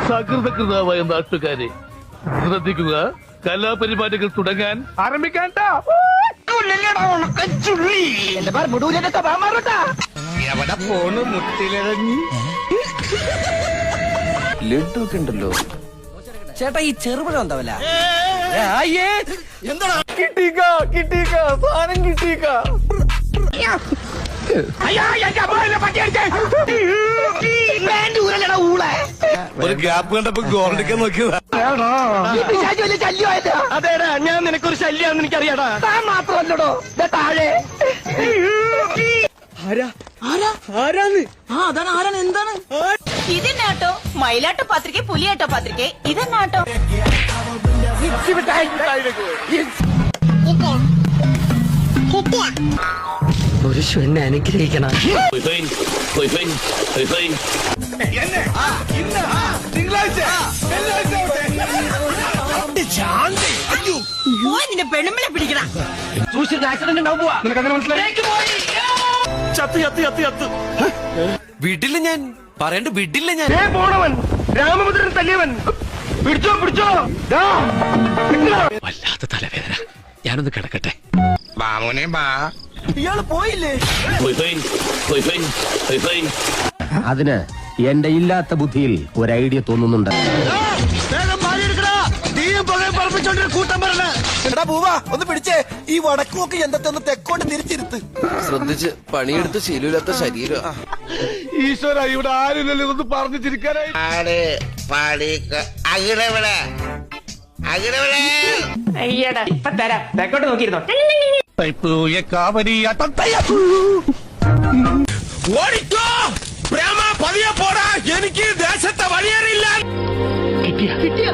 സകൃതകൃതാവായ നാട്ടുകാരെ ശ്രദ്ധിക്കുക, കലാപരിപാടികൾ തുടങ്ങാൻ ആരംഭിക്കാൻ. എവിടെ പോണ് മുട്ടിലിറങ്ങി ലഡു ഒക്കെ ഉണ്ടല്ലോ ചേട്ടാ. ഈ ചെറുപഴം എന്താവല്ല? എന്താ സാധനം കിട്ടിയേക്ക. ഒരു ഗ്യാപ്പ് കണ്ടപ്പോ ഗോൾഡിക്കാൻ നോക്കിയതാ. അതേടാ, ഞാൻ നിനക്കൊരു ശല്യാണെന്ന് എനിക്കറിയാടാ. മാത്രമല്ലടോ താഴെ ആരാന്ന്? അതാണ് ആരാണ് എന്താണ് ഇതെന്നാട്ടോ? മയിലാട്ടോ പത്രിക, പുലിയാട്ടോ പത്രിക, ഇതെന്നാട്ടോ? ഒരു എന്നെ അനുഗ്രഹിക്കണം. നിന്റെ പെണ്ണുമ്പിളെ പിടിക്കണം. ആക്സിഡന്റ് ഉണ്ടാവും. പോവാ നിനക്കങ്ങനെ മനസ്സിലായി? വിടില്ല ഞാൻ, പറയണ്ട വിടില്ല ഞാൻ. പോണവൻ രാമഭദ്രൻ തല്ലിയവൻ. പിടിച്ചോ പിടിച്ചോ. വല്ലാത്ത തലവേദന, ഞാനൊന്ന് കിടക്കട്ടെ. മാമോനെ ബാ. ഇയാള് പോയില്ലേ? അതിന് എന്റെ ഇല്ലാത്ത ബുദ്ധിയിൽ ഒരു ഐഡിയ തോന്നുന്നുണ്ട്. എടാ പൂവാ, ഒന്ന് പിടിച്ചേ. ഈ വടക്കുമൊക്കെ എന്തൊക്കെ ഒന്ന് തെക്കോട്ട് തിരിച്ചിരുത്ത്. ശ്രദ്ധിച്ച് പണിയെടുത്ത് ശീലമില്ലാത്ത ശരീരം. ഈശ്വര, ഇവിടെ ആരുമില്ലല്ലോ ഇതൊന്ന് പറഞ്ഞു ചിരിക്കാനായി. അയ്യടാ, ഇപ്പൊ തരാം. തെക്കോട്ട് നോക്കിയിരുന്നോ? ഓടിക്കോ പ്രേമ, പതിയെ പോടാ. എനിക്ക് ദേശത്തെ വഴിയേറിയില്ല. കിട്ടിയ